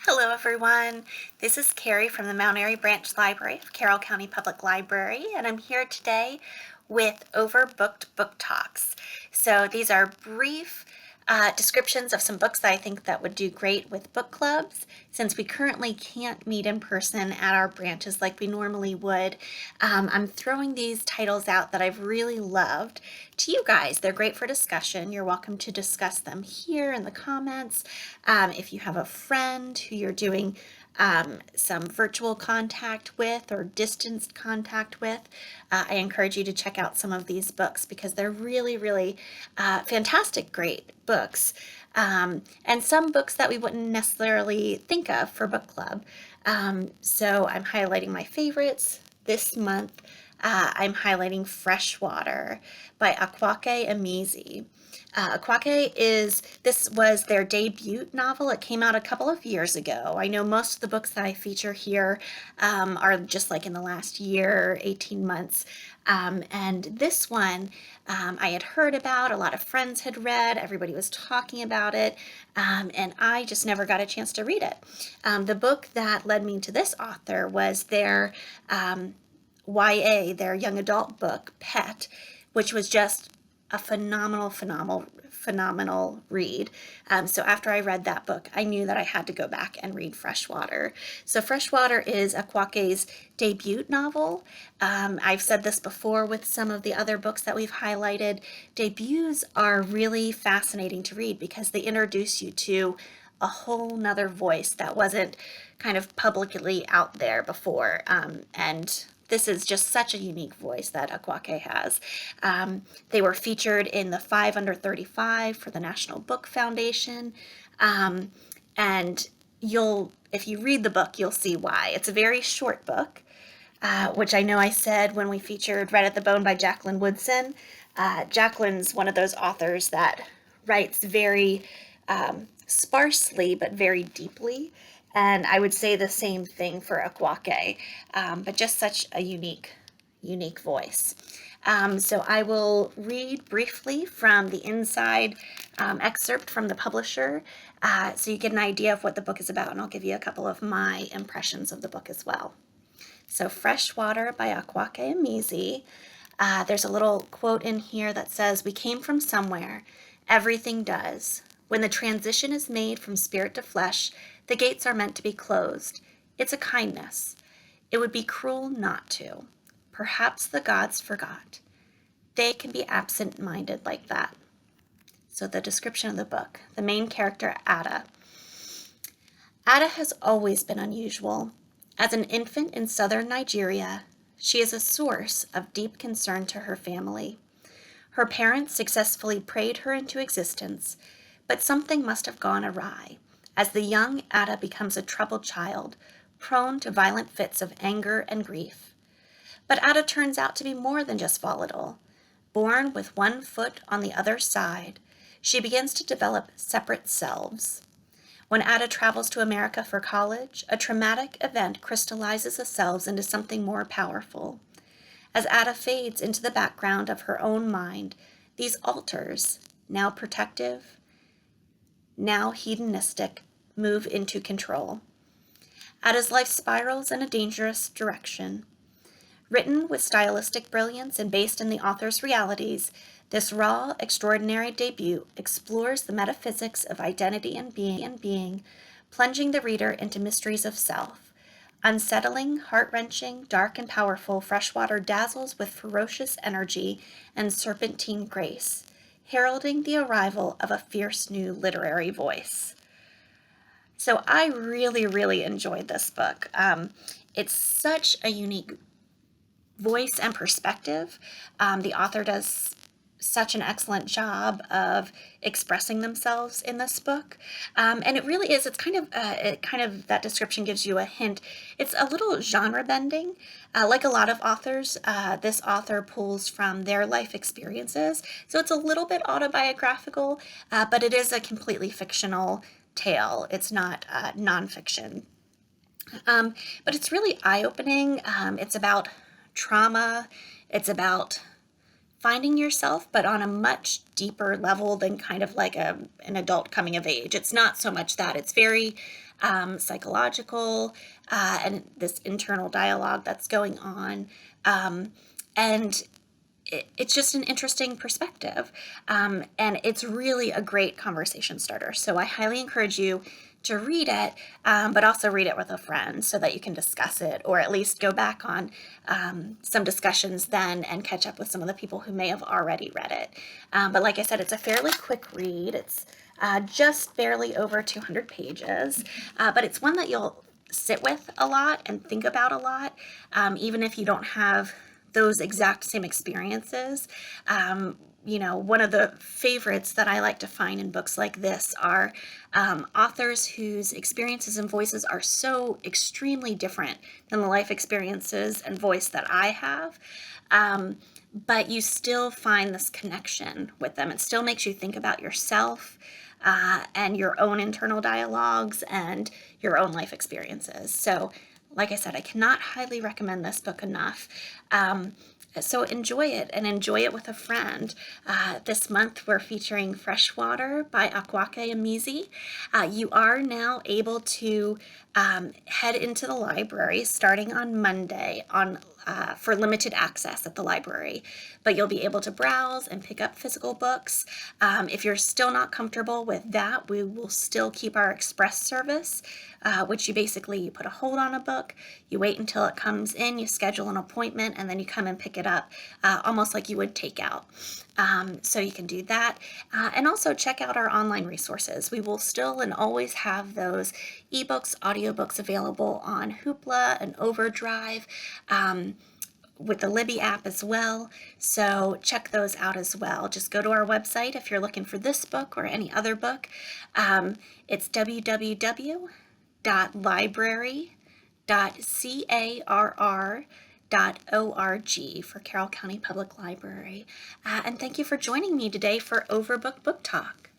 Hello everyone, this is Kari from the Mount Airy Branch Library of Carroll County Public Library, and I'm here today with Overbooked Book Talks. So these are brief descriptions of some books that I think that would do great with book clubs. Since we currently can't meet in person at our branches like we normally would, I'm throwing these titles out that I've really loved to you guys. They're great for discussion. You're welcome to discuss them here in the comments. If you have a friend who you're doing some virtual contact with or distanced contact with, I encourage you to check out some of these books because they're really, really fantastic, great books. And some books that we wouldn't necessarily think of for book club. So I'm highlighting my favorites this month. I'm highlighting Freshwater by Akwaeke Emezi. This was their debut novel. It came out a couple of years ago. I know most of the books that I feature here are just like in the last year, 18 months. And this one I had heard about, a lot of friends had read, everybody was talking about it, and I just never got a chance to read it. The book that led me to this author was their YA, their young adult book, Pet, which was just a phenomenal read. So after I read that book, I knew that I had to go back and read Freshwater. So Freshwater is Akwake's debut novel. I've said this before with some of the other books that we've highlighted. Debuts are really fascinating to read because they introduce you to a whole nother voice that wasn't kind of publicly out there before. And this is just such a unique voice that Akwaeke has. They were featured in the 5 Under 35 for the National Book Foundation. And if you read the book, you'll see why. It's a very short book, which I know I said when we featured Red at the Bone by Jacqueline Woodson. Jacqueline's one of those authors that writes very sparsely but very deeply. And I would say the same thing for Akwaeke, but just such a unique voice. So I will read briefly from the inside excerpt from the publisher so you get an idea of what the book is about, and I'll give you a couple of my impressions of the book as well. So Freshwater by Akwaeke Emezi. There's a little quote in here that says, "We came from somewhere. Everything does. When the transition is made from spirit to flesh, the gates are meant to be closed. It's a kindness. It would be cruel not to. Perhaps the gods forgot. They can be absent-minded like that." So the description of the book. The main character, Ada. Ada has always been unusual. As an infant in southern Nigeria, she is a source of deep concern to her family. Her parents successfully prayed her into existence, but something must have gone awry as the young Ada becomes a troubled child, prone to violent fits of anger and grief. But Ada turns out to be more than just volatile. Born with one foot on the other side, she begins to develop separate selves. When Ada travels to America for college, a traumatic event crystallizes the selves into something more powerful. As Ada fades into the background of her own mind, these alters, now protective, now hedonistic, move into control. Ada's life spirals in a dangerous direction. Written with stylistic brilliance and based in the author's realities, this raw, extraordinary debut explores the metaphysics of identity and being, plunging the reader into mysteries of self. Unsettling, heart-wrenching, dark and powerful, Freshwater dazzles with ferocious energy and serpentine grace, heralding the arrival of a fierce new literary voice. So I really, really enjoyed this book. It's such a unique voice and perspective. The author does such an excellent job of expressing themselves in this book. And it really is, it's kind of, that description gives you a hint. It's a little genre bending. Like a lot of authors, this author pulls from their life experiences. So it's a little bit autobiographical, but it is a completely fictional tale. It's not nonfiction. But it's really eye-opening. It's about trauma. It's about finding yourself, but on a much deeper level than kind of like an adult coming of age. It's not so much that. It's very psychological, and this internal dialogue that's going on. And it's just an interesting perspective. And it's really a great conversation starter. So I highly encourage you to read it, but also read it with a friend so that you can discuss it, or at least go back on some discussions then and catch up with some of the people who may have already read it. But like I said, it's a fairly quick read. It's just barely over 200 pages, but it's one that you'll sit with a lot and think about a lot, even if you don't have those exact same experiences. One of the favorites that I like to find in books like this are authors whose experiences and voices are so extremely different than the life experiences and voice that I have. But you still find this connection with them. It still makes you think about yourself, and your own internal dialogues and your own life experiences. So, like I said, I cannot highly recommend this book enough. So enjoy it, and enjoy it with a friend. This month we're featuring Freshwater by Akwake Amizi. You are now able to head into the library starting on Monday for limited access at the library, but you'll be able to browse and pick up physical books. If you're still not comfortable with that, we will still keep our express service, which you put a hold on a book, you wait until it comes in, you schedule an appointment, and then you come and pick it up, almost like you would takeout. So you can do that, and also check out our online resources. We will still and always have those ebooks, audiobooks available on Hoopla and Overdrive, with the Libby app as well. So check those out as well. Just go to our website if you're looking for this book or any other book. It's www.library.carr.org for Carroll County Public Library. And thank you for joining me today for Overbooked Book Talk.